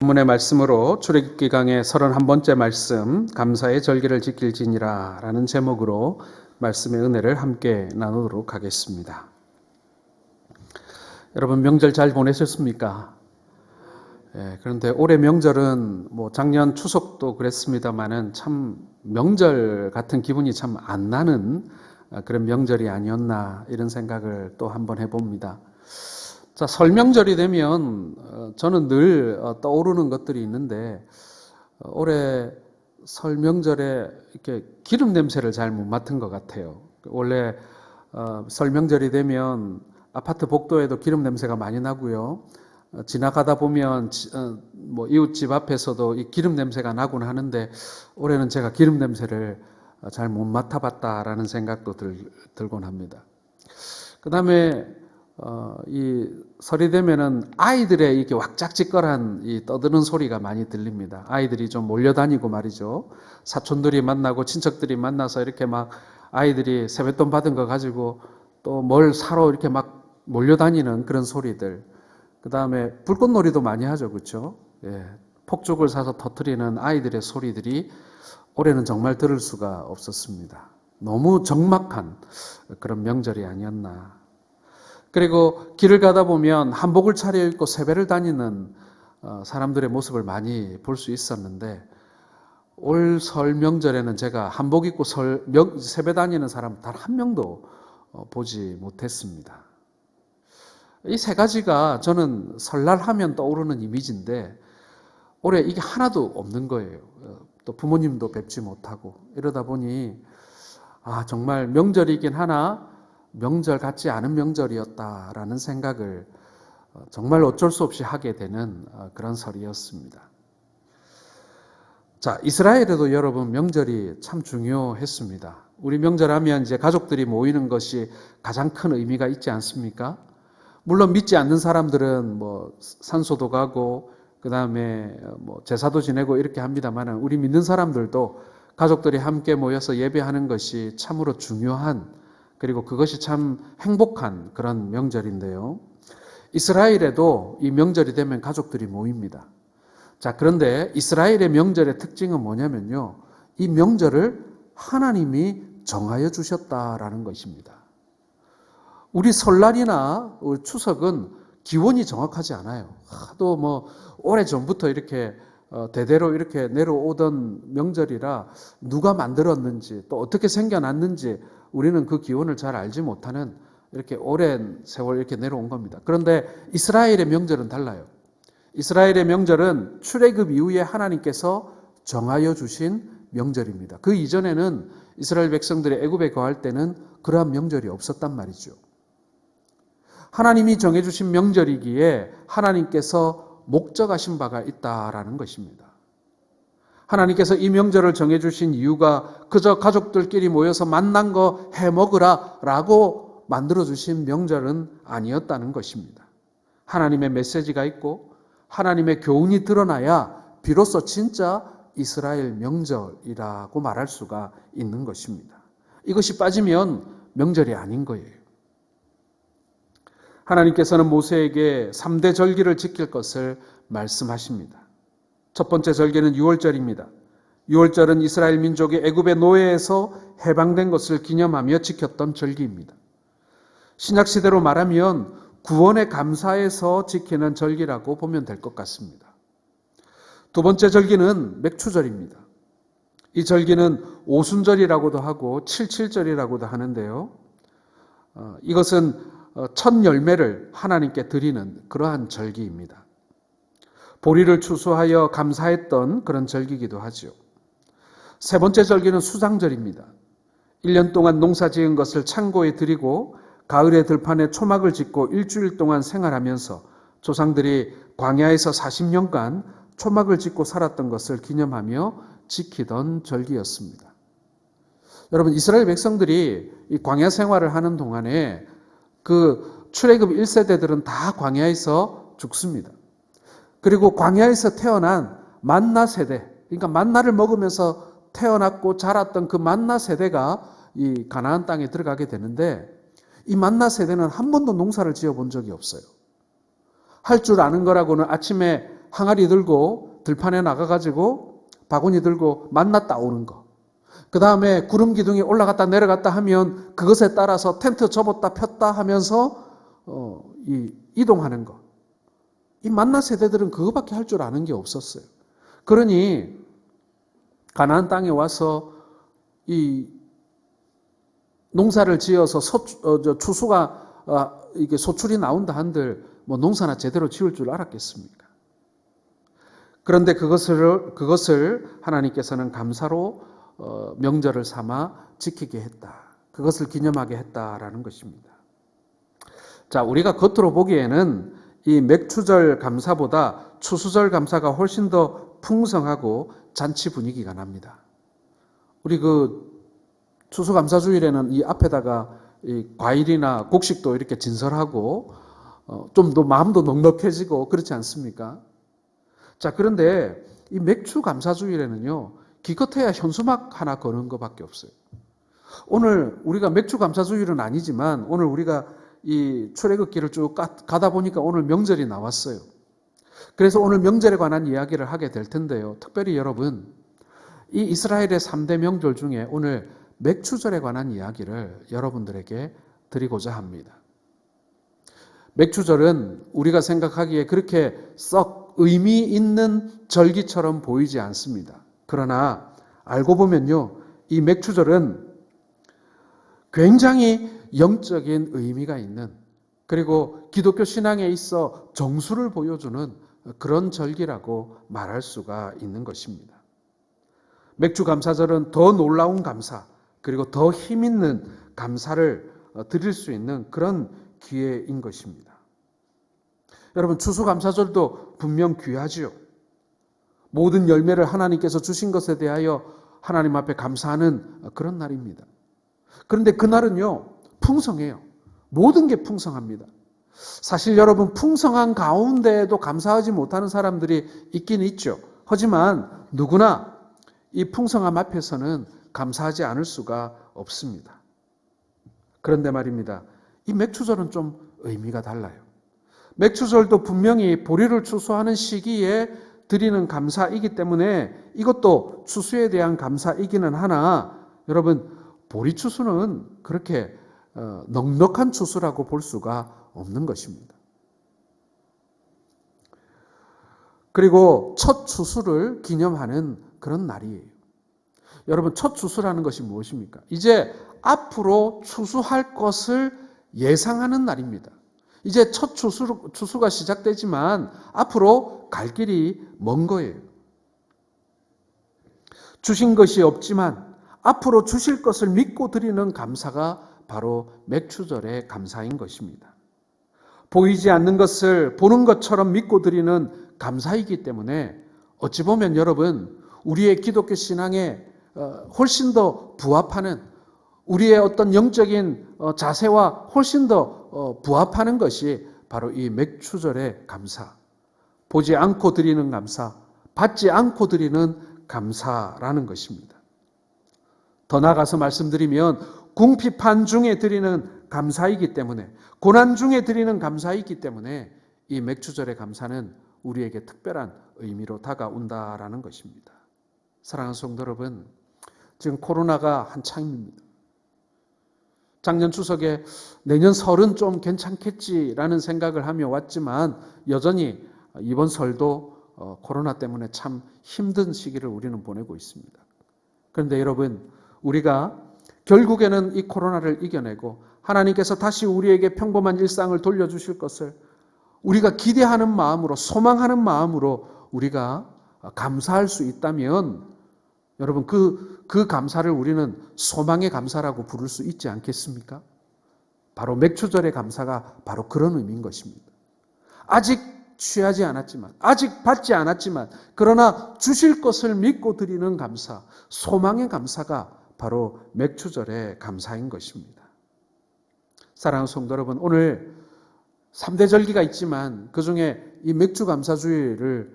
본문의 말씀으로 출애굽기 강의 31번째 말씀, 감사의 절기를 지킬지니라 라는 제목으로 말씀의 은혜를 함께 나누도록 하겠습니다. 여러분 명절 잘 보내셨습니까? 그런데 올해 명절은 작년 추석도 그랬습니다만은 참 명절 같은 기분이 참 안 나는 그런 명절이 아니었나 이런 생각을 또 한번 해봅니다. 자, 설 명절이 되면 저는 늘 떠오르는 것들이 있는데 올해 설 명절에 이렇게 기름 냄새를 잘 못 맡은 것 같아요. 원래 설 명절이 되면 아파트 복도에도 기름 냄새가 많이 나고요. 지나가다 보면 이웃집 앞에서도 이 기름 냄새가 나곤 하는데 올해는 제가 기름 냄새를 잘 못 맡아봤다라는 생각도 들곤 합니다. 그 다음에 이 설이 되면은 아이들의 이렇게 왁짝지껄한 이 떠드는 소리가 많이 들립니다. 아이들이 좀 몰려다니고 말이죠. 사촌들이 만나고 친척들이 만나서 이렇게 막 아이들이 세뱃돈 받은 거 가지고 또 뭘 사러 이렇게 막 몰려다니는 그런 소리들. 그 다음에 불꽃놀이도 많이 하죠, 그렇죠? 폭죽을 사서 터뜨리는 아이들의 소리들이 올해는 정말 들을 수가 없었습니다. 너무 적막한 그런 명절이 아니었나. 그리고 길을 가다 보면 한복을 차려입고 세배를 다니는 사람들의 모습을 많이 볼 수 있었는데 올 설 명절에는 제가 한복 입고 세배 다니는 사람 단 한 명도 보지 못했습니다. 이 세 가지가 저는 설날 하면 떠오르는 이미지인데 올해 이게 하나도 없는 거예요. 또 부모님도 뵙지 못하고 이러다 보니 정말 명절이긴 하나 명절 같지 않은 명절이었다라는 생각을 정말 어쩔 수 없이 하게 되는 그런 설이었습니다. 자, 이스라엘에도 여러분 명절이 참 중요했습니다. 우리 명절하면 이제 가족들이 모이는 것이 가장 큰 의미가 있지 않습니까? 물론 믿지 않는 사람들은 산소도 가고 그 다음에 제사도 지내고 이렇게 합니다만 우리 믿는 사람들도 가족들이 함께 모여서 예배하는 것이 참으로 중요한 그리고 그것이 참 행복한 그런 명절인데요. 이스라엘에도 이 명절이 되면 가족들이 모입니다. 자, 그런데 이스라엘의 명절의 특징은 뭐냐면요. 이 명절을 하나님이 정하여 주셨다라는 것입니다. 우리 설날이나 우리 추석은 기원이 정확하지 않아요. 하도 오래전부터 이렇게 대대로 이렇게 내려오던 명절이라 누가 만들었는지 또 어떻게 생겨났는지 우리는 그 기원을 잘 알지 못하는 이렇게 오랜 세월 이렇게 내려온 겁니다. 그런데 이스라엘의 명절은 달라요. 이스라엘의 명절은 출애굽 이후에 하나님께서 정하여 주신 명절입니다. 그 이전에는 이스라엘 백성들이 애굽에 거할 때는 그러한 명절이 없었단 말이죠. 하나님이 정해주신 명절이기에 하나님께서 목적하신 바가 있다라는 것입니다. 하나님께서 이 명절을 정해주신 이유가 그저 가족들끼리 모여서 만난 거 해먹으라 라고 만들어주신 명절은 아니었다는 것입니다. 하나님의 메시지가 있고 하나님의 교훈이 드러나야 비로소 진짜 이스라엘 명절이라고 말할 수가 있는 것입니다. 이것이 빠지면 명절이 아닌 거예요. 하나님께서는 모세에게 3대 절기를 지킬 것을 말씀하십니다. 첫 번째 절기는 유월절입니다. 유월절은 이스라엘 민족이 애굽의 노예에서 해방된 것을 기념하며 지켰던 절기입니다. 신약시대로 말하면 구원의 감사에서 지키는 절기라고 보면 될 것 같습니다. 두 번째 절기는 맥추절입니다. 이 절기는 오순절이라고도 하고 칠칠절이라고도 하는데요. 이것은 첫 열매를 하나님께 드리는 그러한 절기입니다. 보리를 추수하여 감사했던 그런 절기이기도 하죠. 세 번째 절기는 수장절입니다. 1년 동안 농사 지은 것을 창고에 드리고 가을에 들판에 초막을 짓고 일주일 동안 생활하면서 조상들이 광야에서 40년간 초막을 짓고 살았던 것을 기념하며 지키던 절기였습니다. 여러분, 이스라엘 백성들이 이 광야 생활을 하는 동안에 그 출애굽 1세대들은 다 광야에서 죽습니다. 그리고 광야에서 태어난 만나 세대, 그러니까 만나를 먹으면서 태어났고 자랐던 그 만나 세대가 이 가나안 땅에 들어가게 되는데 이 만나 세대는 한 번도 농사를 지어 본 적이 없어요. 할 줄 아는 거라고는 아침에 항아리 들고 들판에 나가가지고 바구니 들고 만나 따오는 거. 그 다음에 구름 기둥이 올라갔다 내려갔다 하면 그것에 따라서 텐트 접었다 폈다 하면서 이동하는 거. 이 만나 세대들은 그거밖에 할 줄 아는 게 없었어요. 그러니 가나안 땅에 와서 이 농사를 지어서 추수가 이게 소출이 나온다 한들 뭐 농사나 제대로 지을 줄 알았겠습니까? 그런데 그것을 하나님께서는 감사로 명절을 삼아 지키게 했다. 그것을 기념하게 했다라는 것입니다. 자, 우리가 겉으로 보기에는 이 맥추절 감사보다 추수절 감사가 훨씬 더 풍성하고 잔치 분위기가 납니다. 우리 추수감사주일에는 이 앞에다가 이 과일이나 곡식도 이렇게 진설하고 좀 더 마음도 넉넉해지고 그렇지 않습니까? 자, 그런데 이 맥추감사주일에는요, 기껏해야 현수막 하나 거는 것밖에 없어요. 오늘 우리가 맥추감사주일은 아니지만 오늘 우리가 이 출애굽기를 쭉 가다 보니까 오늘 명절이 나왔어요. 그래서 오늘 명절에 관한 이야기를 하게 될 텐데요. 특별히 여러분, 이 이스라엘의 3대 명절 중에 오늘 맥추절에 관한 이야기를 여러분들에게 드리고자 합니다. 맥추절은 우리가 생각하기에 그렇게 썩 의미 있는 절기처럼 보이지 않습니다. 그러나 알고 보면요, 이 맥추절은 굉장히 영적인 의미가 있는, 그리고 기독교 신앙에 있어 정수를 보여주는 그런 절기라고 말할 수가 있는 것입니다. 맥추감사절은 더 놀라운 감사, 그리고 더 힘있는 감사를 드릴 수 있는 그런 기회인 것입니다. 여러분, 추수감사절도 분명 귀하지요. 모든 열매를 하나님께서 주신 것에 대하여 하나님 앞에 감사하는 그런 날입니다. 그런데 그날은요, 풍성해요. 모든 게 풍성합니다. 사실 여러분, 풍성한 가운데에도 감사하지 못하는 사람들이 있긴 있죠. 하지만 누구나 이 풍성함 앞에서는 감사하지 않을 수가 없습니다. 그런데 말입니다, 이 맥추절은 좀 의미가 달라요. 맥추절도 분명히 보리를 추수하는 시기에 드리는 감사이기 때문에 이것도 추수에 대한 감사이기는 하나, 여러분, 보리 추수는 그렇게 넉넉한 추수라고 볼 수가 없는 것입니다. 그리고 첫 추수를 기념하는 그런 날이에요. 여러분, 첫 추수라는 것이 무엇입니까? 이제 앞으로 추수할 것을 예상하는 날입니다. 이제 첫 추수가 시작되지만 앞으로 갈 길이 먼 거예요. 주신 것이 없지만 앞으로 주실 것을 믿고 드리는 감사가 바로 맥추절의 감사인 것입니다. 보이지 않는 것을 보는 것처럼 믿고 드리는 감사이기 때문에 어찌 보면 여러분, 우리의 기독교 신앙에 훨씬 더 부합하는, 우리의 어떤 영적인 자세와 훨씬 더 부합하는 것이 바로 이 맥추절의 감사, 보지 않고 드리는 감사, 받지 않고 드리는 감사라는 것입니다. 더 나아가서 말씀드리면 궁핍한 중에 드리는 감사이기 때문에, 고난 중에 드리는 감사이기 때문에 이 맥추절의 감사는 우리에게 특별한 의미로 다가온다라는 것입니다. 사랑하는 성도 여러분, 지금 코로나가 한창입니다. 작년 추석에 내년 설은 좀 괜찮겠지라는 생각을 하며 왔지만 여전히 이번 설도 코로나 때문에 참 힘든 시기를 우리는 보내고 있습니다. 그런데 여러분, 우리가 결국에는 이 코로나를 이겨내고 하나님께서 다시 우리에게 평범한 일상을 돌려주실 것을 우리가 기대하는 마음으로, 소망하는 마음으로 우리가 감사할 수 있다면 여러분, 그 감사를 우리는 소망의 감사라고 부를 수 있지 않겠습니까? 바로 맥추절의 감사가 바로 그런 의미인 것입니다. 아직 취하지 않았지만, 아직 받지 않았지만, 그러나 주실 것을 믿고 드리는 감사, 소망의 감사가 바로 맥추절의 감사인 것입니다. 사랑하는 성도 여러분, 오늘 3대 절기가 있지만 그 중에 이 맥추감사주일의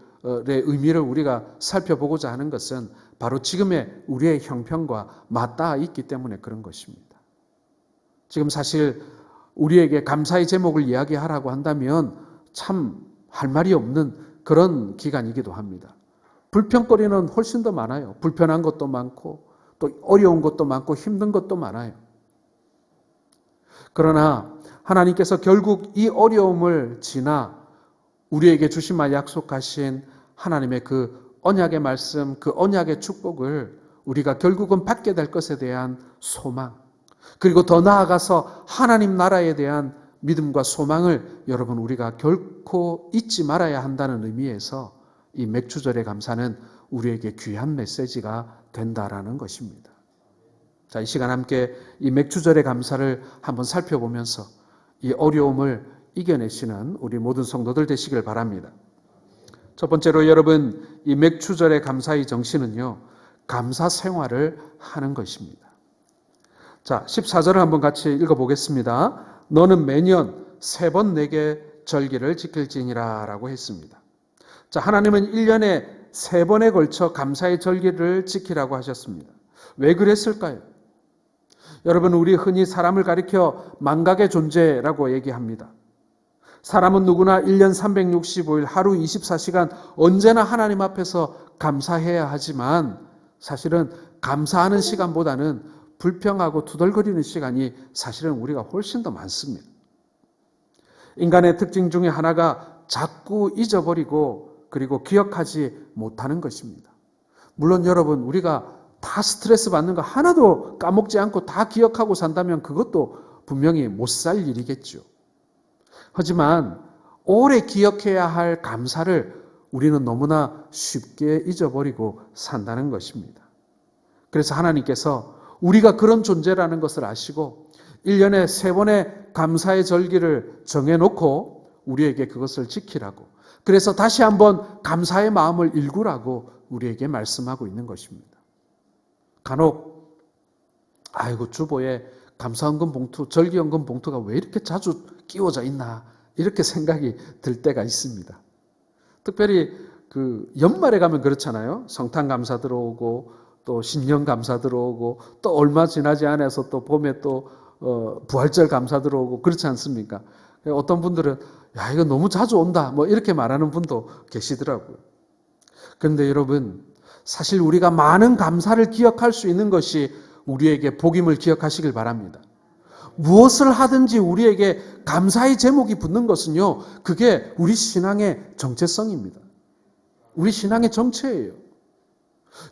의미를 우리가 살펴보고자 하는 것은 바로 지금의 우리의 형편과 맞닿아 있기 때문에 그런 것입니다. 지금 사실 우리에게 감사의 제목을 이야기하라고 한다면 참 할 말이 없는 그런 기간이기도 합니다. 불평거리는 훨씬 더 많아요. 불편한 것도 많고 또 어려운 것도 많고 힘든 것도 많아요. 그러나 하나님께서 결국 이 어려움을 지나 우리에게 주시마 약속하신 하나님의 그 언약의 말씀, 그 언약의 축복을 우리가 결국은 받게 될 것에 대한 소망, 그리고 더 나아가서 하나님 나라에 대한 믿음과 소망을 여러분 우리가 결코 잊지 말아야 한다는 의미에서 이 맥주절의 감사는 우리에게 귀한 메시지가 된다라는 것입니다. 자, 이 시간 함께 이 맥주절의 감사를 한번 살펴보면서 이 어려움을 이겨내시는 우리 모든 성도들 되시길 바랍니다. 첫 번째로 여러분, 이 맥주절의 감사의 정신은요, 감사 생활을 하는 것입니다. 자, 14절을 한번 같이 읽어보겠습니다. 너는 매년 3번 내게 절기를 지킬지니라 라고 했습니다. 자, 하나님은 1년에 3번에 걸쳐 감사의 절기를 지키라고 하셨습니다. 왜 그랬을까요? 여러분, 우리 흔히 사람을 가리켜 망각의 존재라고 얘기합니다. 사람은 누구나 1년 365일 하루 24시간 언제나 하나님 앞에서 감사해야 하지만 사실은 감사하는 시간보다는 불평하고 투덜거리는 시간이 사실은 우리가 훨씬 더 많습니다. 인간의 특징 중에 하나가 자꾸 잊어버리고 그리고 기억하지 못하는 것입니다. 물론 여러분, 우리가 다 스트레스 받는 거 하나도 까먹지 않고 다 기억하고 산다면 그것도 분명히 못 살 일이겠죠. 하지만 오래 기억해야 할 감사를 우리는 너무나 쉽게 잊어버리고 산다는 것입니다. 그래서 하나님께서 우리가 그런 존재라는 것을 아시고 1년에 3번의 감사의 절기를 정해놓고 우리에게 그것을 지키라고, 그래서 다시 한번 감사의 마음을 일구라고 우리에게 말씀하고 있는 것입니다. 간혹 아이고 주보에 감사헌금 봉투, 절기헌금 봉투가 왜 이렇게 자주 끼워져 있나 이렇게 생각이 들 때가 있습니다. 특별히 그 연말에 가면 그렇잖아요. 성탄 감사 들어오고 또 신년 감사 들어오고 또 얼마 지나지 않아서 또 봄에 또 부활절 감사 들어오고 그렇지 않습니까? 어떤 분들은 야 이거 너무 자주 온다 뭐 이렇게 말하는 분도 계시더라고요. 그런데 여러분, 사실 우리가 많은 감사를 기억할 수 있는 것이 우리에게 복임을 기억하시길 바랍니다. 무엇을 하든지 우리에게 감사의 제목이 붙는 것은요, 그게 우리 신앙의 정체성입니다. 우리 신앙의 정체예요.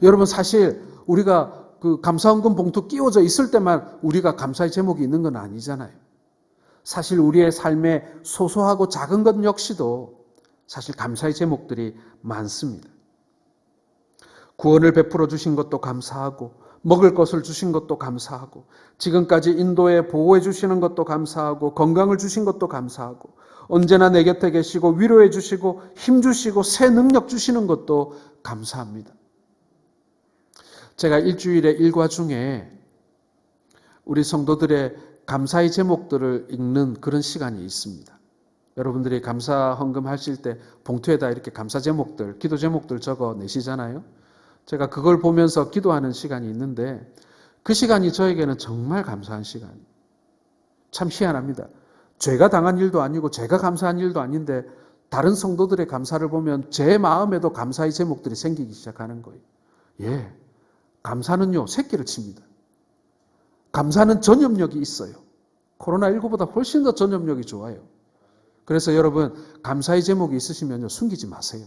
여러분, 사실 우리가 그 감사헌금 봉투 끼워져 있을 때만 우리가 감사의 제목이 있는 건 아니잖아요. 사실 우리의 삶에 소소하고 작은 것 역시도 사실 감사의 제목들이 많습니다. 구원을 베풀어 주신 것도 감사하고, 먹을 것을 주신 것도 감사하고, 지금까지 인도에 보호해 주시는 것도 감사하고, 건강을 주신 것도 감사하고, 언제나 내 곁에 계시고 위로해 주시고 힘 주시고 새 능력 주시는 것도 감사합니다. 제가 일주일의 일과 중에 우리 성도들의 감사의 제목들을 읽는 그런 시간이 있습니다. 여러분들이 감사 헌금 하실 때 봉투에다 이렇게 감사 제목들, 기도 제목들 적어 내시잖아요. 제가 그걸 보면서 기도하는 시간이 있는데 그 시간이 저에게는 정말 감사한 시간이에요. 참 희한합니다. 제가 당한 일도 아니고 제가 감사한 일도 아닌데 다른 성도들의 감사를 보면 제 마음에도 감사의 제목들이 생기기 시작하는 거예요. 예, 감사는요 새끼를 칩니다. 감사는 전염력이 있어요. 코로나19보다 훨씬 더 전염력이 좋아요. 그래서 여러분, 감사의 제목이 있으시면요 숨기지 마세요.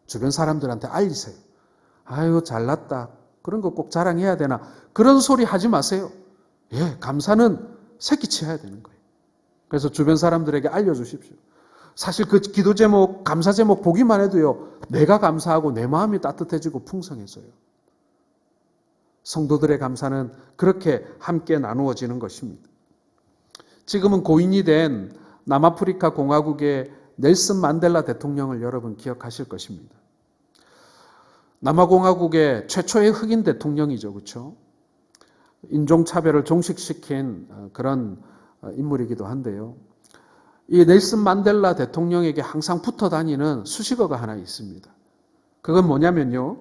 주변 사람들한테 알리세요. 아유 잘났다, 그런 거 꼭 자랑해야 되나, 그런 소리 하지 마세요. 예, 감사는 새끼 치어야 되는 거예요. 그래서 주변 사람들에게 알려주십시오. 사실 그 기도 제목, 감사 제목 보기만 해도요 내가 감사하고 내 마음이 따뜻해지고 풍성해져요. 성도들의 감사는 그렇게 함께 나누어지는 것입니다. 지금은 고인이 된 남아프리카 공화국의 넬슨 만델라 대통령을 여러분 기억하실 것입니다. 남아공화국의 최초의 흑인 대통령이죠. 그렇죠? 인종차별을 종식시킨 그런 인물이기도 한데요. 이 넬슨 만델라 대통령에게 항상 붙어 다니는 수식어가 하나 있습니다. 그건 뭐냐면요,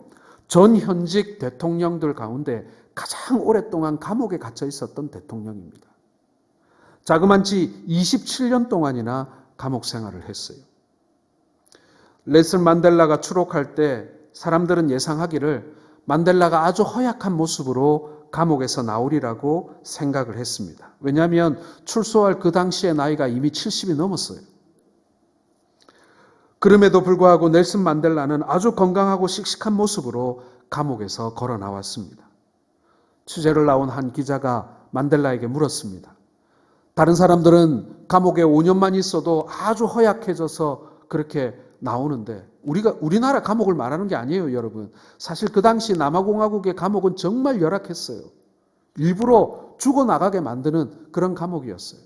전 현직 대통령들 가운데 가장 오랫동안 감옥에 갇혀 있었던 대통령입니다. 자그만치 27년 동안이나 감옥 생활을 했어요. 넬슨 만델라가 추록할 때 사람들은 예상하기를 만델라가 아주 허약한 모습으로 감옥에서 나오리라고 생각을 했습니다. 왜냐하면 출소할 그 당시의 나이가 이미 70이 넘었어요. 그럼에도 불구하고 넬슨 만델라는 아주 건강하고 씩씩한 모습으로 감옥에서 걸어 나왔습니다. 취재를 나온 한 기자가 만델라에게 물었습니다. 다른 사람들은 감옥에 5년만 있어도 아주 허약해져서 그렇게 나오는데 우리나라 감옥을 말하는 게 아니에요, 여러분. 사실 그 당시 남아공화국의 감옥은 정말 열악했어요. 일부러 죽어나가게 만드는 그런 감옥이었어요.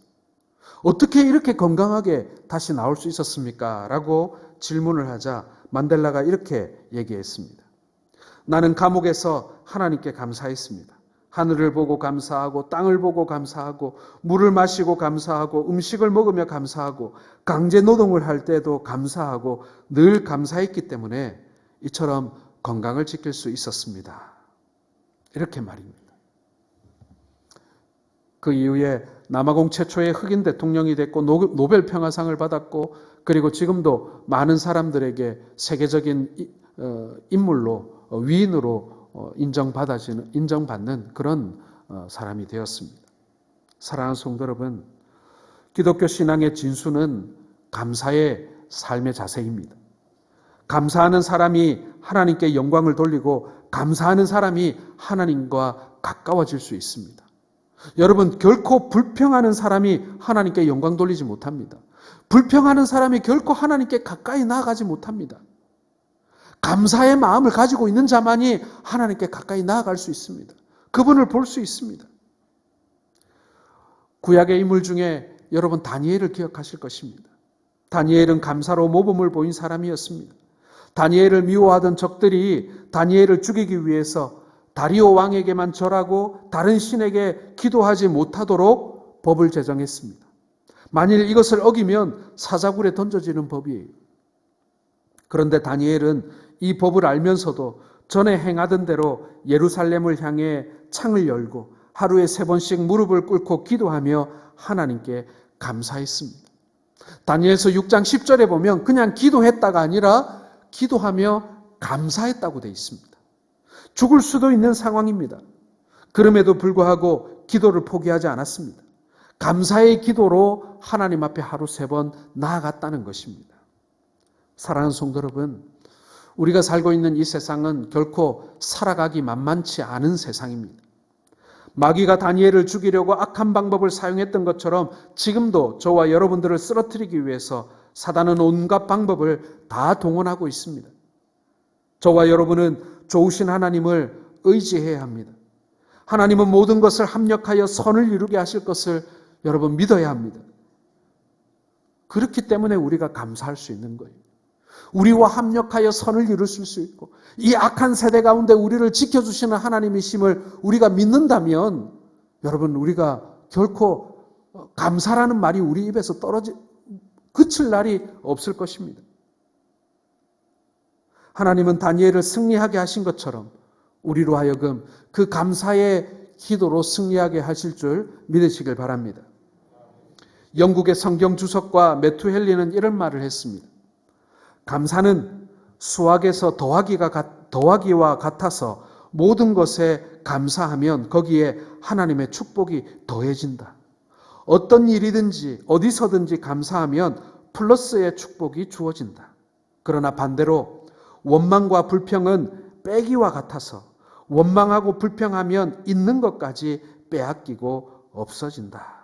어떻게 이렇게 건강하게 다시 나올 수 있었습니까? 라고 질문을 하자 만델라가 이렇게 얘기했습니다. 나는 감옥에서 하나님께 감사했습니다. 하늘을 보고 감사하고 땅을 보고 감사하고 물을 마시고 감사하고 음식을 먹으며 감사하고 강제 노동을 할 때도 감사하고 늘 감사했기 때문에 이처럼 건강을 지킬 수 있었습니다. 이렇게 말입니다. 그 이후에 남아공 최초의 흑인 대통령이 됐고 노벨 평화상을 받았고 그리고 지금도 많은 사람들에게 세계적인 인물로 위인으로 인정받는 그런 사람이 되었습니다. 사랑하는 성도 여러분, 기독교 신앙의 진수는 감사의 삶의 자세입니다. 감사하는 사람이 하나님께 영광을 돌리고 감사하는 사람이 하나님과 가까워질 수 있습니다. 여러분, 결코 불평하는 사람이 하나님께 영광 돌리지 못합니다. 불평하는 사람이 결코 하나님께 가까이 나아가지 못합니다. 감사의 마음을 가지고 있는 자만이 하나님께 가까이 나아갈 수 있습니다. 그분을 볼 수 있습니다. 구약의 인물 중에 여러분 다니엘을 기억하실 것입니다. 다니엘은 감사로 모범을 보인 사람이었습니다. 다니엘을 미워하던 적들이 다니엘을 죽이기 위해서 다리오 왕에게만 절하고 다른 신에게 기도하지 못하도록 법을 제정했습니다. 만일 이것을 어기면 사자굴에 던져지는 법이에요. 그런데 다니엘은 이 법을 알면서도 전에 행하던 대로 예루살렘을 향해 창을 열고 하루에 3번씩 무릎을 꿇고 기도하며 하나님께 감사했습니다. 다니엘서 6장 10절에 보면 그냥 기도했다가 아니라 기도하며 감사했다고 되어 있습니다. 죽을 수도 있는 상황입니다. 그럼에도 불구하고 기도를 포기하지 않았습니다. 감사의 기도로 하나님 앞에 하루 3번 나아갔다는 것입니다. 사랑하는 성도 여러분, 우리가 살고 있는 이 세상은 결코 살아가기 만만치 않은 세상입니다. 마귀가 다니엘을 죽이려고 악한 방법을 사용했던 것처럼 지금도 저와 여러분들을 쓰러뜨리기 위해서 사단은 온갖 방법을 다 동원하고 있습니다. 저와 여러분은 좋으신 하나님을 의지해야 합니다. 하나님은 모든 것을 합력하여 선을 이루게 하실 것을 여러분 믿어야 합니다. 그렇기 때문에 우리가 감사할 수 있는 거예요. 우리와 합력하여 선을 이룰 수 있고 이 악한 세대 가운데 우리를 지켜주시는 하나님이심을 우리가 믿는다면 여러분 우리가 결코 감사라는 말이 우리 입에서 그칠 날이 없을 것입니다. 하나님은 다니엘을 승리하게 하신 것처럼 우리로 하여금 그 감사의 기도로 승리하게 하실 줄 믿으시길 바랍니다. 영국의 성경 주석가 매튜 헨리는 이런 말을 했습니다. 감사는 수학에서 더하기와 같아서 모든 것에 감사하면 거기에 하나님의 축복이 더해진다. 어떤 일이든지 어디서든지 감사하면 플러스의 축복이 주어진다. 그러나 반대로 원망과 불평은 빼기와 같아서 원망하고 불평하면 있는 것까지 빼앗기고 없어진다.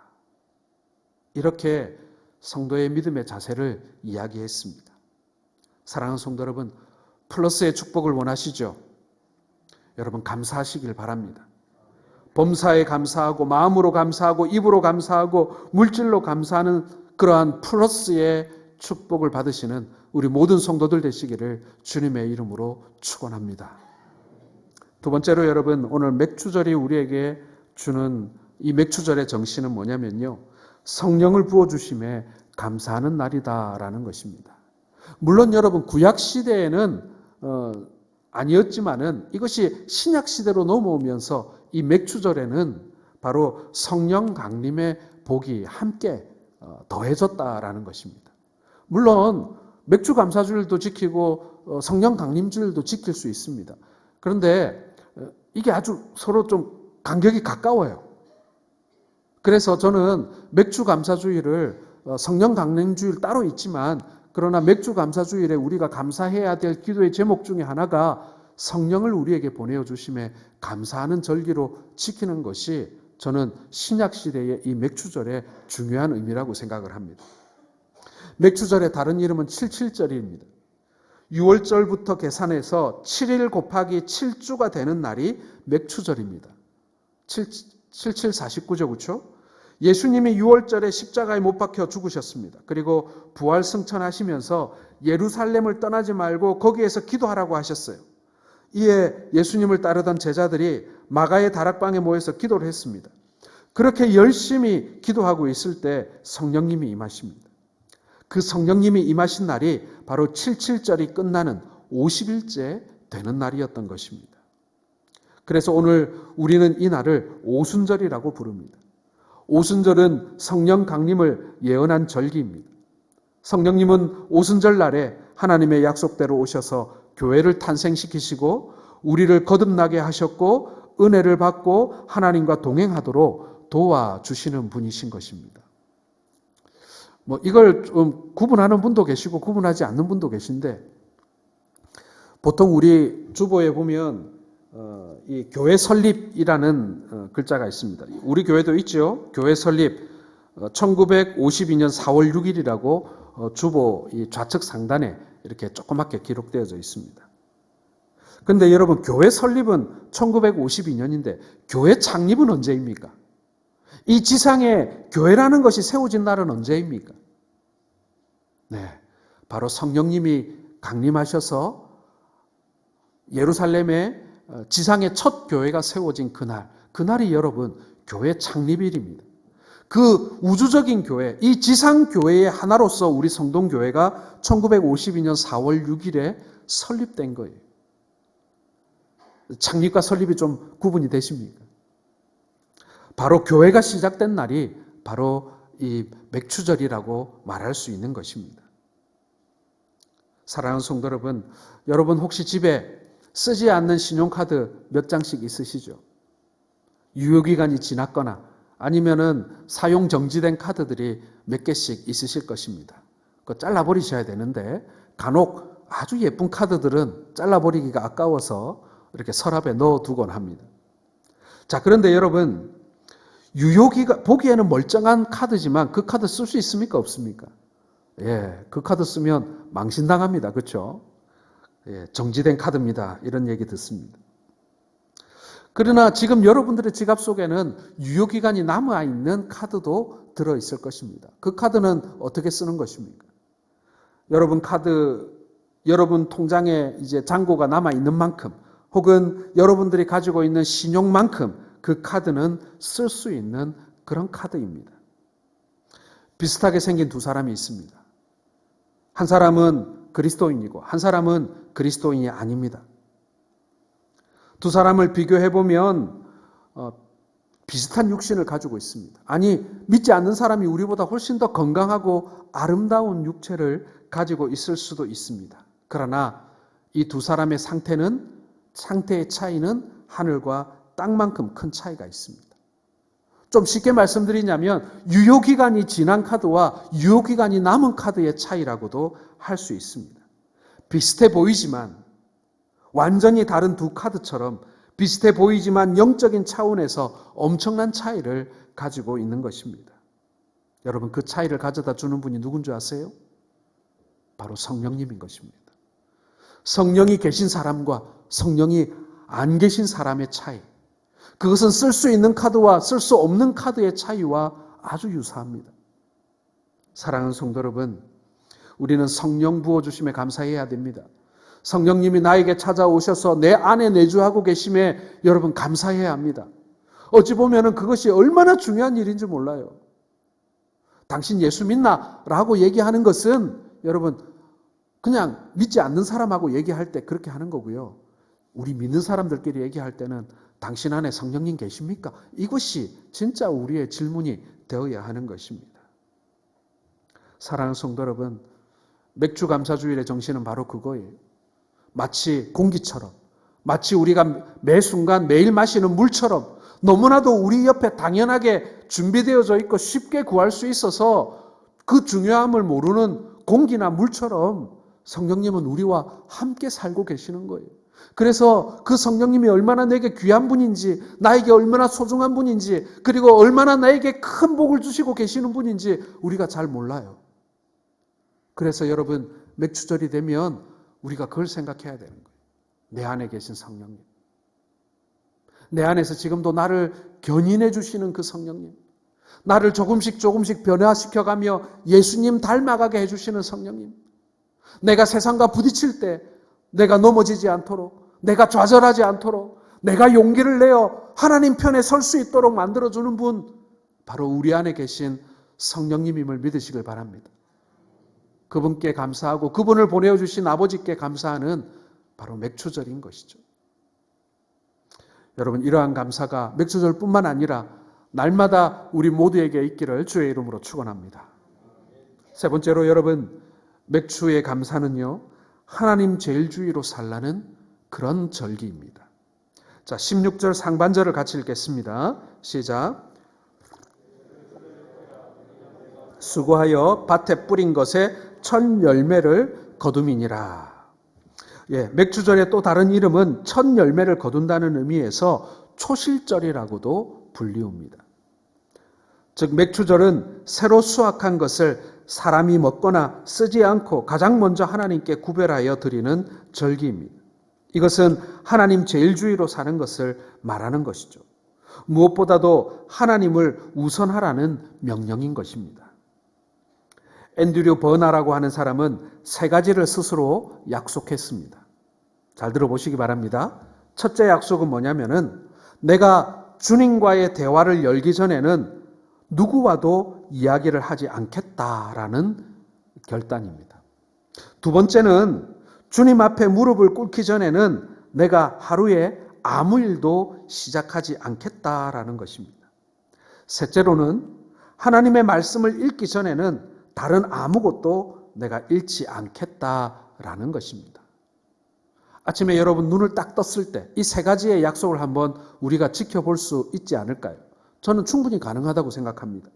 이렇게 성도의 믿음의 자세를 이야기했습니다. 사랑하는 성도 여러분, 플러스의 축복을 원하시죠? 여러분 감사하시길 바랍니다. 범사에 감사하고 마음으로 감사하고 입으로 감사하고 물질로 감사하는 그러한 플러스의 축복을 받으시는 우리 모든 성도들 되시기를 주님의 이름으로 축원합니다. 두 번째로 여러분 오늘 맥주절이 우리에게 주는 이 맥주절의 정신은 뭐냐면요. 성령을 부어주심에 감사하는 날이다라는 것입니다. 물론 여러분 구약 시대에는 아니었지만은 이것이 신약 시대로 넘어오면서 이 맥주절에는 바로 성령 강림의 복이 함께 더해졌다라는 것입니다. 물론 맥주 감사주일도 지키고 성령 강림주일도 지킬 수 있습니다. 그런데 이게 아주 서로 좀 간격이 가까워요. 그래서 저는 맥주 감사주일을 성령 강림주일 따로 있지만 그러나 맥주 감사주일에 우리가 감사해야 될 기도의 제목 중에 하나가 성령을 우리에게 보내어 주심에 감사하는 절기로 지키는 것이 저는 신약시대의 이 맥주절의 중요한 의미라고 생각을 합니다. 맥주절의 다른 이름은 77절입니다. 6월절부터 계산해서 7일 곱하기 7주가 되는 날이 맥주절입니다. 7749죠, 그렇죠? 예수님이 6월절에 십자가에 못 박혀 죽으셨습니다. 그리고 부활 승천하시면서 예루살렘을 떠나지 말고 거기에서 기도하라고 하셨어요. 이에 예수님을 따르던 제자들이 마가의 다락방에 모여서 기도를 했습니다. 그렇게 열심히 기도하고 있을 때 성령님이 임하십니다. 그 성령님이 임하신 날이 바로 77절이 끝나는 50일째 되는 날이었던 것입니다. 그래서 오늘 우리는 이 날을 오순절이라고 부릅니다. 오순절은 성령 강림을 예언한 절기입니다. 성령님은 오순절 날에 하나님의 약속대로 오셔서 교회를 탄생시키시고 우리를 거듭나게 하셨고 은혜를 받고 하나님과 동행하도록 도와주시는 분이신 것입니다. 이걸 좀 구분하는 분도 계시고 구분하지 않는 분도 계신데 보통 우리 주보에 보면 이 교회 설립이라는 글자가 있습니다. 우리 교회도 있죠. 교회 설립 1952년 4월 6일이라고 주보 이 좌측 상단에 이렇게 조그맣게 기록되어져 있습니다. 그런데 여러분 교회 설립은 1952년인데 교회 창립은 언제입니까? 이 지상에 교회라는 것이 세워진 날은 언제입니까? 네, 바로 성령님이 강림하셔서 예루살렘에 지상의 첫 교회가 세워진 그날이 여러분 교회 창립일입니다. 그 우주적인 교회, 이 지상 교회의 하나로서 우리 성동교회가 1952년 4월 6일에 설립된 거예요. 창립과 설립이 좀 구분이 되십니까? 바로 교회가 시작된 날이 바로 이 맥주절이라고 말할 수 있는 것입니다. 사랑하는 성도 여러분 혹시 집에 쓰지 않는 신용카드 몇 장씩 있으시죠? 유효기간이 지났거나 아니면은 사용 정지된 카드들이 몇 개씩 있으실 것입니다. 그거 잘라버리셔야 되는데 간혹 아주 예쁜 카드들은 잘라버리기가 아까워서 이렇게 서랍에 넣어두곤 합니다. 자, 그런데 여러분 유효기간 보기에는 멀쩡한 카드지만 그 카드 쓸 수 있습니까? 없습니까? 예, 그 카드 쓰면 망신당합니다. 그렇죠? 예, 정지된 카드입니다. 이런 얘기 듣습니다. 그러나 지금 여러분들의 지갑 속에는 유효기간이 남아있는 카드도 들어있을 것입니다. 그 카드는 어떻게 쓰는 것입니까? 여러분 통장에 이제 잔고가 남아있는 만큼 혹은 여러분들이 가지고 있는 신용만큼 그 카드는 쓸 수 있는 그런 카드입니다. 비슷하게 생긴 두 사람이 있습니다. 한 사람은 그리스도인이고 한 사람은 그리스도인이 아닙니다. 두 사람을 비교해보면 비슷한 육신을 가지고 있습니다. 아니 믿지 않는 사람이 우리보다 훨씬 더 건강하고 아름다운 육체를 가지고 있을 수도 있습니다. 그러나 이 두 사람의 상태의 차이는 하늘과 땅만큼 큰 차이가 있습니다. 좀 쉽게 말씀드리냐면 유효기간이 지난 카드와 유효기간이 남은 카드의 차이라고도 할 수 있습니다. 비슷해 보이지만 완전히 다른 두 카드처럼 비슷해 보이지만 영적인 차원에서 엄청난 차이를 가지고 있는 것입니다. 여러분 그 차이를 가져다 주는 분이 누군지 아세요? 바로 성령님인 것입니다. 성령이 계신 사람과 성령이 안 계신 사람의 차이. 그것은 쓸 수 있는 카드와 쓸 수 없는 카드의 차이와 아주 유사합니다. 사랑하는 성도 여러분, 우리는 성령 부어주심에 감사해야 됩니다. 성령님이 나에게 찾아오셔서 내 안에 내주하고 계심에 여러분 감사해야 합니다. 어찌 보면 그것이 얼마나 중요한 일인지 몰라요. 당신 예수 믿나? 라고 얘기하는 것은 여러분 그냥 믿지 않는 사람하고 얘기할 때 그렇게 하는 거고요. 우리 믿는 사람들끼리 얘기할 때는 당신 안에 성령님 계십니까? 이것이 진짜 우리의 질문이 되어야 하는 것입니다. 사랑하는 성도 여러분, 맥주 감사주일의 정신은 바로 그거예요. 마치 공기처럼, 마치 우리가 매 순간 매일 마시는 물처럼 너무나도 우리 옆에 당연하게 준비되어져 있고 쉽게 구할 수 있어서 그 중요함을 모르는 공기나 물처럼 성령님은 우리와 함께 살고 계시는 거예요. 그래서 그 성령님이 얼마나 내게 귀한 분인지, 나에게 얼마나 소중한 분인지, 그리고 얼마나 나에게 큰 복을 주시고 계시는 분인지 우리가 잘 몰라요. 그래서 여러분, 맥주절이 되면 우리가 그걸 생각해야 되는 거예요. 내 안에 계신 성령님. 내 안에서 지금도 나를 견인해 주시는 그 성령님. 나를 조금씩 변화시켜가며 예수님 닮아가게 해주시는 성령님. 내가 세상과 부딪힐 때 내가 넘어지지 않도록, 내가 좌절하지 않도록, 내가 용기를 내어 하나님 편에 설 수 있도록 만들어주는 분, 바로 우리 안에 계신 성령님임을 믿으시길 바랍니다. 그분께 감사하고 그분을 보내주신 아버지께 감사하는 바로 맥주절인 것이죠. 여러분, 이러한 감사가 맥주절뿐만 아니라 날마다 우리 모두에게 있기를 주의 이름으로 축원합니다. 세 번째로 여러분, 맥주의 감사는요, 하나님 제일주의로 살라는 그런 절기입니다. 자, 16절 상반절을 같이 읽겠습니다. 시작. 수고하여 밭에 뿌린 것에 첫 열매를 거둠이니라. 예, 맥주절의 또 다른 이름은 첫 열매를 거둔다는 의미에서 초실절이라고도 불리웁니다. 즉 맥주절은 새로 수확한 것을 사람이 먹거나 쓰지 않고 가장 먼저 하나님께 구별하여 드리는 절기입니다. 이것은 하나님 제일주의로 사는 것을 말하는 것이죠. 무엇보다도 하나님을 우선하라는 명령인 것입니다. 앤드류 버나라고 하는 사람은 세 가지를 스스로 약속했습니다. 잘 들어보시기 바랍니다. 첫째 약속은 뭐냐면은 내가 주님과의 대화를 열기 전에는 누구와도 이야기를 하지 않겠다라는 결단입니다. 두 번째는 주님 앞에 무릎을 꿇기 전에는 내가 하루에 아무 일도 시작하지 않겠다라는 것입니다. 셋째로는 하나님의 말씀을 읽기 전에는 다른 아무것도 내가 읽지 않겠다라는 것입니다. 아침에 여러분 눈을 딱 떴을 때 이 세 가지의 약속을 한번 우리가 지켜볼 수 있지 않을까요? 저는 충분히 가능하다고 생각합니다.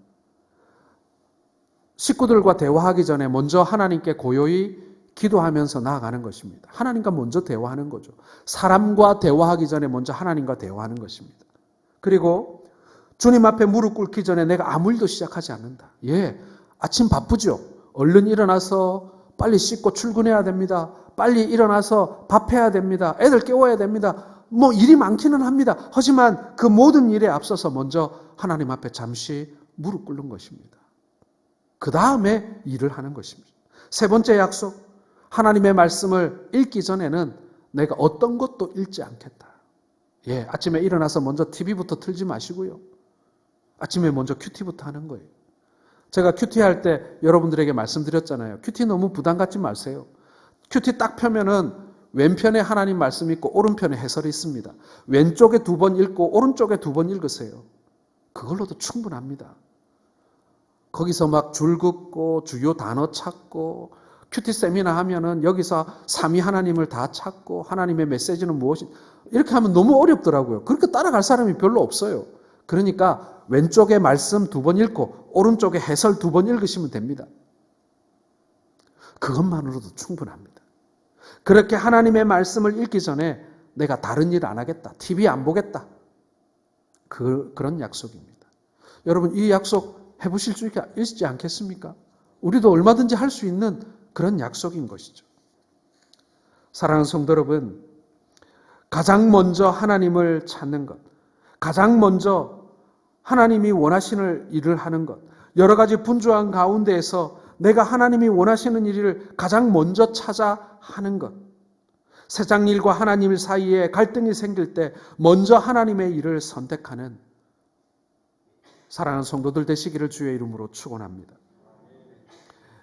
식구들과 대화하기 전에 먼저 하나님께 고요히 기도하면서 나아가는 것입니다. 하나님과 먼저 대화하는 거죠. 사람과 대화하기 전에 먼저 하나님과 대화하는 것입니다. 그리고 주님 앞에 무릎 꿇기 전에 내가 아무 일도 시작하지 않는다. 예, 아침 바쁘죠. 얼른 일어나서 빨리 씻고 출근해야 됩니다. 빨리 일어나서 밥해야 됩니다. 애들 깨워야 됩니다. 뭐 일이 많기는 합니다. 하지만 그 모든 일에 앞서서 먼저 하나님 앞에 잠시 무릎 꿇는 것입니다. 그 다음에 일을 하는 것입니다. 세 번째 약속, 하나님의 말씀을 읽기 전에는 내가 어떤 것도 읽지 않겠다. 예, 아침에 일어나서 먼저 TV부터 틀지 마시고요. 아침에 먼저 큐티부터 하는 거예요. 제가 큐티 할 때 여러분들에게 말씀드렸잖아요. 큐티 너무 부담 갖지 마세요. 큐티 딱 펴면은 왼편에 하나님 말씀이 있고 오른편에 해설이 있습니다. 왼쪽에 2번 읽고 오른쪽에 2번 읽으세요. 그걸로도 충분합니다. 거기서 막 줄 긋고 주요 단어 찾고 큐티 세미나 하면은 여기서 삼위 하나님을 다 찾고 하나님의 메시지는 무엇이 이렇게 하면 너무 어렵더라고요. 그렇게 따라갈 사람이 별로 없어요. 그러니까 왼쪽에 말씀 2번 읽고 오른쪽에 해설 2번 읽으시면 됩니다. 그것만으로도 충분합니다. 그렇게 하나님의 말씀을 읽기 전에 내가 다른 일 안 하겠다. TV 안 보겠다. 그런 약속입니다. 여러분 이 약속 해보실 수 있지 않겠습니까? 우리도 얼마든지 할 수 있는 그런 약속인 것이죠. 사랑하는 성도 여러분, 가장 먼저 하나님을 찾는 것, 가장 먼저 하나님이 원하시는 일을 하는 것, 여러 가지 분주한 가운데에서 내가 하나님이 원하시는 일을 가장 먼저 찾아 하는 것, 세상 일과 하나님 사이에 갈등이 생길 때 먼저 하나님의 일을 선택하는 사랑하는 성도들 되시기를 주의 이름으로 축원합니다.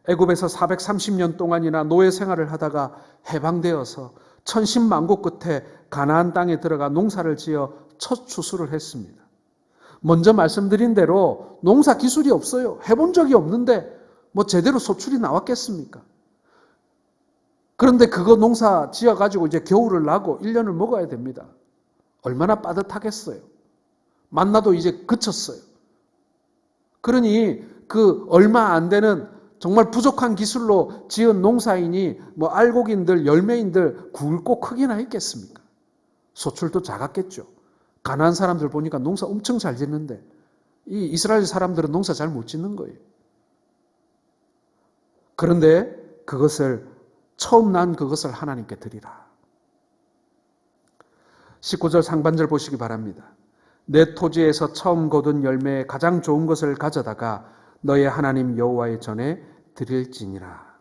애굽에서 430년 동안이나 노예 생활을 하다가 해방되어서 천신만고 끝에 가나안 땅에 들어가 농사를 지어 첫 추수를 했습니다. 먼저 말씀드린 대로 농사 기술이 없어요. 해본 적이 없는데 뭐 제대로 소출이 나왔겠습니까? 그런데 그거 농사 지어가지고 이제 겨울을 나고 1년을 먹어야 됩니다. 얼마나 빠듯하겠어요. 만나도 이제 그쳤어요. 그러니 그 얼마 안 되는 정말 부족한 기술로 지은 농사이니 뭐 알곡인들, 열매인들 굵고 크기나 있겠습니까? 소출도 작았겠죠. 가난한 사람들 보니까 농사 엄청 잘 짓는데 이 이스라엘 사람들은 농사 잘 못 짓는 거예요. 그런데 그것을 처음 난 그것을 하나님께 드리라. 19절 상반절 보시기 바랍니다. 내 토지에서 처음 거둔 열매의 가장 좋은 것을 가져다가 너의 하나님 여호와의 전에 드릴지니라.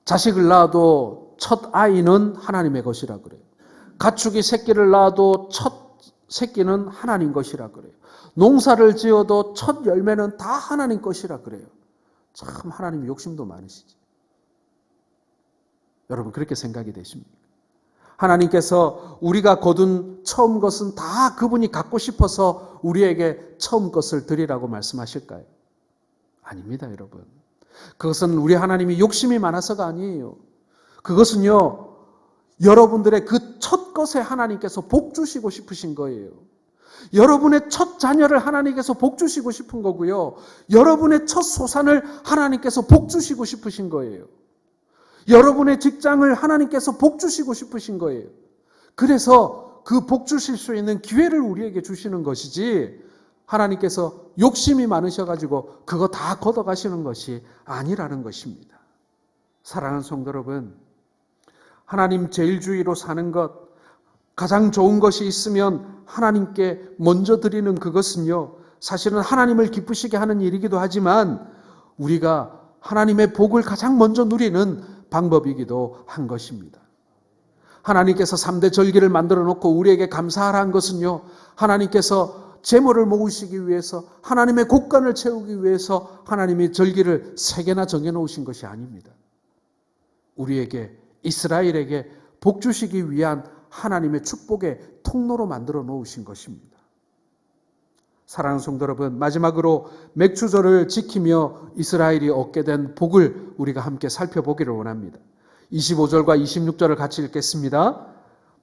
자식을 낳아도 첫 아이는 하나님의 것이라 그래요. 가축이 새끼를 낳아도 첫 새끼는 하나님 것이라 그래요. 농사를 지어도 첫 열매는 다 하나님 것이라 그래요. 참 하나님 욕심도 많으시지. 여러분 그렇게 생각이 되십니까? 하나님께서 우리가 거둔 처음 것은 다 그분이 갖고 싶어서 우리에게 처음 것을 드리라고 말씀하실까요? 아닙니다, 여러분. 그것은 우리 하나님이 욕심이 많아서가 아니에요. 그것은요, 여러분들의 그 첫 것에 하나님께서 복 주시고 싶으신 거예요. 여러분의 첫 자녀를 하나님께서 복 주시고 싶은 거고요. 여러분의 첫 소산을 하나님께서 복 주시고 싶으신 거예요. 여러분의 직장을 하나님께서 복 주시고 싶으신 거예요. 그래서 그 복 주실 수 있는 기회를 우리에게 주시는 것이지 하나님께서 욕심이 많으셔가지고 그거 다 걷어가시는 것이 아니라는 것입니다. 사랑하는 성도 여러분, 하나님 제일주의로 사는 것, 가장 좋은 것이 있으면 하나님께 먼저 드리는 그것은요, 사실은 하나님을 기쁘시게 하는 일이기도 하지만 우리가 하나님의 복을 가장 먼저 누리는 방법이기도 한 것입니다. 하나님께서 3대 절기를 만들어 놓고 우리에게 감사하라는 것은요, 하나님께서 재물을 모으시기 위해서, 하나님의 곳간을 채우기 위해서 하나님의 절기를 3개나 정해 놓으신 것이 아닙니다. 우리에게, 이스라엘에게 복 주시기 위한 하나님의 축복의 통로로 만들어 놓으신 것입니다. 사랑하는 성도 여러분, 마지막으로 맥추절을 지키며 이스라엘이 얻게 된 복을 우리가 함께 살펴보기를 원합니다. 25절과 26절을 같이 읽겠습니다.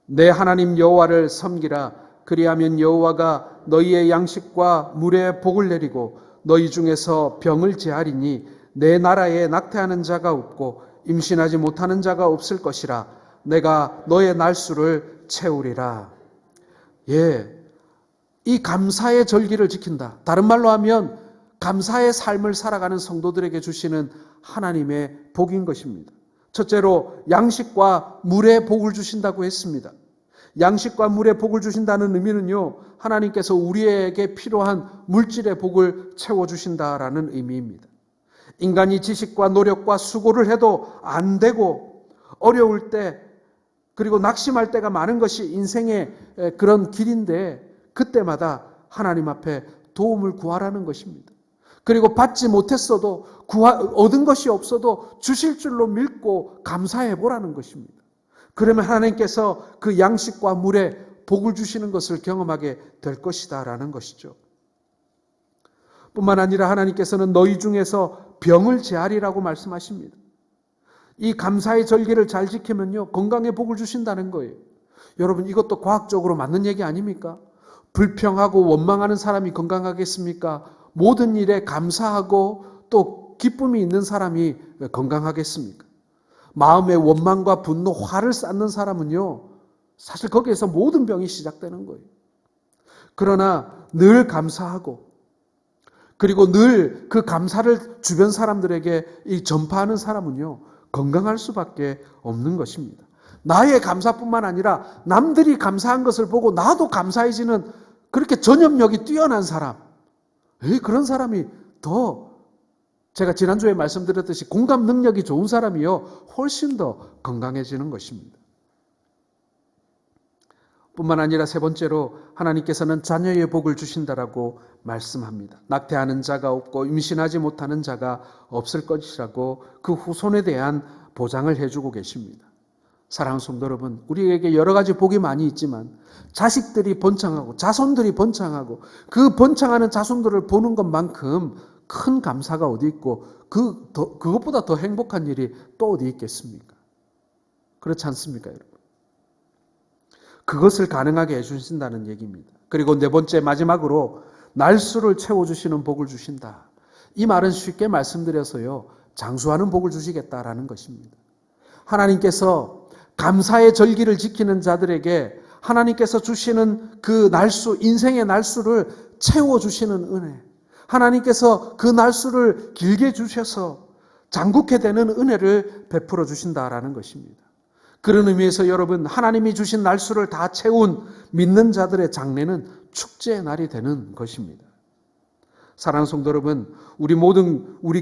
내 하나님 여호와를 섬기라. 그리하면 여호와가 너희의 양식과 물에 복을 내리고 너희 중에서 병을 제하리니 내 나라에 낙태하는 자가 없고 임신하지 못하는 자가 없을 것이라. 내가 너의 날수를 채우리라. 예, 이 감사의 절기를 지킨다. 다른 말로 하면 감사의 삶을 살아가는 성도들에게 주시는 하나님의 복인 것입니다. 첫째로 양식과 물에 복을 주신다고 했습니다. 양식과 물에 복을 주신다는 의미는요, 하나님께서 우리에게 필요한 물질의 복을 채워주신다라는 의미입니다. 인간이 지식과 노력과 수고를 해도 안 되고 어려울 때 그리고 낙심할 때가 많은 것이 인생의 그런 길인데 그때마다 하나님 앞에 도움을 구하라는 것입니다. 그리고 받지 못했어도 얻은 것이 없어도 주실 줄로 믿고 감사해 보라는 것입니다. 그러면 하나님께서 그 양식과 물에 복을 주시는 것을 경험하게 될 것이다 라는 것이죠. 뿐만 아니라 하나님께서는 너희 중에서 병을 제하리라고 말씀하십니다. 이 감사의 절기를 잘 지키면요, 건강에 복을 주신다는 거예요. 여러분, 이것도 과학적으로 맞는 얘기 아닙니까? 불평하고 원망하는 사람이 건강하겠습니까? 모든 일에 감사하고 또 기쁨이 있는 사람이 건강하겠습니까? 마음에 원망과 분노, 화를 쌓는 사람은요, 사실 거기에서 모든 병이 시작되는 거예요. 그러나 늘 감사하고 그리고 늘 그 감사를 주변 사람들에게 전파하는 사람은요, 건강할 수밖에 없는 것입니다. 나의 감사뿐만 아니라 남들이 감사한 것을 보고 나도 감사해지는 그렇게 전염력이 뛰어난 사람, 그런 사람이 더, 제가 지난주에 말씀드렸듯이 공감 능력이 좋은 사람이요, 훨씬 더 건강해지는 것입니다. 뿐만 아니라 세 번째로 하나님께서는 자녀의 복을 주신다라고 말씀합니다. 낙태하는 자가 없고 임신하지 못하는 자가 없을 것이라고 그 후손에 대한 보장을 해주고 계십니다. 사랑하는 성도 여러분, 우리에게 여러 가지 복이 많이 있지만 자식들이 번창하고 자손들이 번창하고 그 번창하는 자손들을 보는 것만큼 큰 감사가 어디 있고 그것보다 더 행복한 일이 또 어디 있겠습니까? 그렇지 않습니까, 여러분? 그것을 가능하게 해주신다는 얘기입니다. 그리고 네 번째 마지막으로 날수를 채워주시는 복을 주신다. 이 말은 쉽게 말씀드려서요, 장수하는 복을 주시겠다라는 것입니다. 하나님께서 감사의 절기를 지키는 자들에게 하나님께서 주시는 그 날수, 인생의 날수를 채워주시는 은혜, 하나님께서 그 날수를 길게 주셔서 장국해 되는 은혜를 베풀어 주신다라는 것입니다. 그런 의미에서 여러분, 하나님이 주신 날수를 다 채운 믿는 자들의 장래는 축제의 날이 되는 것입니다. 사랑하는 성도 여러분, 우리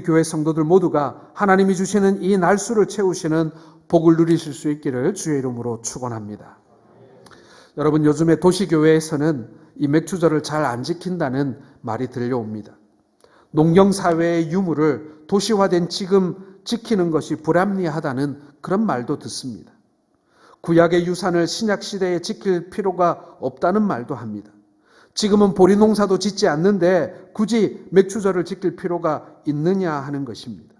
교회 성도들 모두가 하나님이 주시는 이 날수를 채우시는 복을 누리실 수 있기를 주의 이름으로 축원합니다. 여러분, 요즘에 도시교회에서는 이 맥주절을 잘 안 지킨다는 말이 들려옵니다. 농경사회의 유물을 도시화된 지금 지키는 것이 불합리하다는 그런 말도 듣습니다. 구약의 유산을 신약시대에 지킬 필요가 없다는 말도 합니다. 지금은 보리농사도 짓지 않는데 굳이 맥주절을 지킬 필요가 있느냐 하는 것입니다.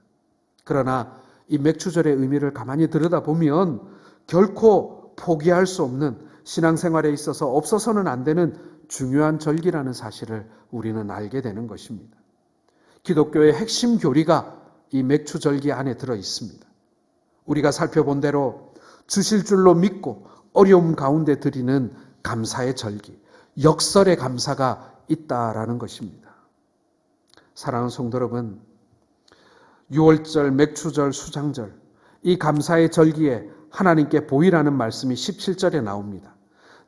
그러나 이 맥주절의 의미를 가만히 들여다보면 결코 포기할 수 없는 신앙생활에 있어서 없어서는 안 되는 중요한 절기라는 사실을 우리는 알게 되는 것입니다. 기독교의 핵심 교리가 이 맥주절기 안에 들어 있습니다. 우리가 살펴본 대로 주실 줄로 믿고 어려움 가운데 드리는 감사의 절기, 역설의 감사가 있다라는 것입니다. 사랑하는 성도 여러분, 6월절, 맥주절, 수장절, 이 감사의 절기에 하나님께 보이라는 말씀이 17절에 나옵니다.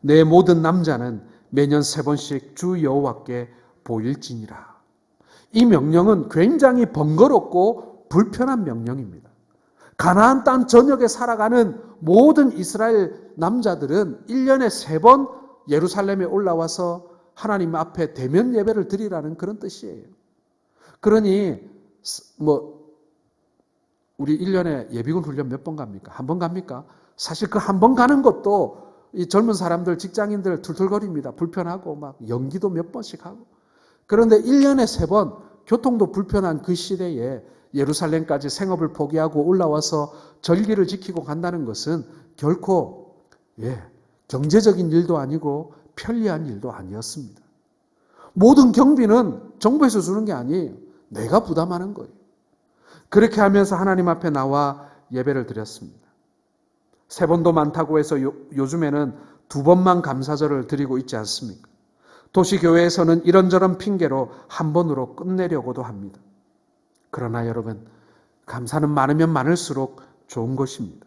내 모든 남자는 매년 3번씩 주 여호와께 보일지니라. 이 명령은 굉장히 번거롭고 불편한 명령입니다. 가나안 땅 전역에 살아가는 모든 이스라엘 남자들은 1년에 3번 예루살렘에 올라와서 하나님 앞에 대면 예배를 드리라는 그런 뜻이에요. 그러니 우리 1년에 예비군 훈련 몇 번 갑니까? 한 번 갑니까? 사실 그 한 번 가는 것도 이 젊은 사람들, 직장인들 툴툴거립니다. 불편하고 막 연기도 몇 번씩 하고. 그런데 1년에 3번 교통도 불편한 그 시대에 예루살렘까지 생업을 포기하고 올라와서 절기를 지키고 간다는 것은 결코 경제적인 일도 아니고 편리한 일도 아니었습니다. 모든 경비는 정부에서 주는 게 아니에요. 내가 부담하는 거예요. 그렇게 하면서 하나님 앞에 나와 예배를 드렸습니다. 3번도 많다고 해서 요즘에는 2번만 감사절을 드리고 있지 않습니까? 도시교회에서는 이런저런 핑계로 한 번으로 끝내려고도 합니다. 그러나 여러분, 감사는 많으면 많을수록 좋은 것입니다.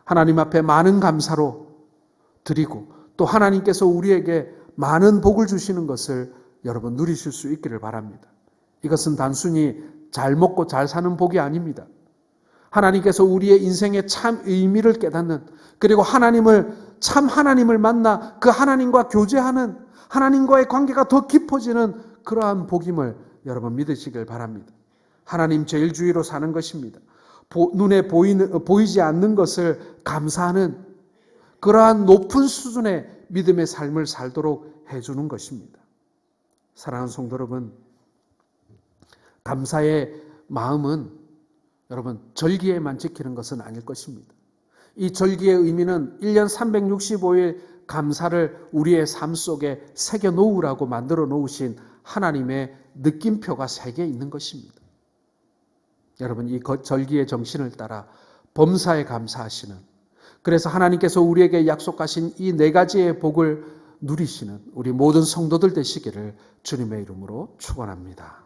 하나님 앞에 많은 감사로 드리고 또 하나님께서 우리에게 많은 복을 주시는 것을 여러분 누리실 수 있기를 바랍니다. 이것은 단순히 잘 먹고 잘 사는 복이 아닙니다. 하나님께서 우리의 인생의 참 의미를 깨닫는, 그리고 참 하나님을 만나 그 하나님과 교제하는, 하나님과의 관계가 더 깊어지는 그러한 복임을 여러분 믿으시길 바랍니다. 하나님 제일주의로 사는 것입니다. 눈에 보이지 않는 것을 감사하는 그러한 높은 수준의 믿음의 삶을 살도록 해주는 것입니다. 사랑하는 성도 여러분, 감사의 마음은 여러분 절기에만 지키는 것은 아닐 것입니다. 이 절기의 의미는 1년 365일 감사를 우리의 삶 속에 새겨 놓으라고 만들어 놓으신 하나님의 느낌표가 3개 있는 것입니다. 여러분, 이 절기의 정신을 따라 범사에 감사하시는, 그래서 하나님께서 우리에게 약속하신 이 4가지의 복을 누리시는 우리 모든 성도들 되시기를 주님의 이름으로 축원합니다.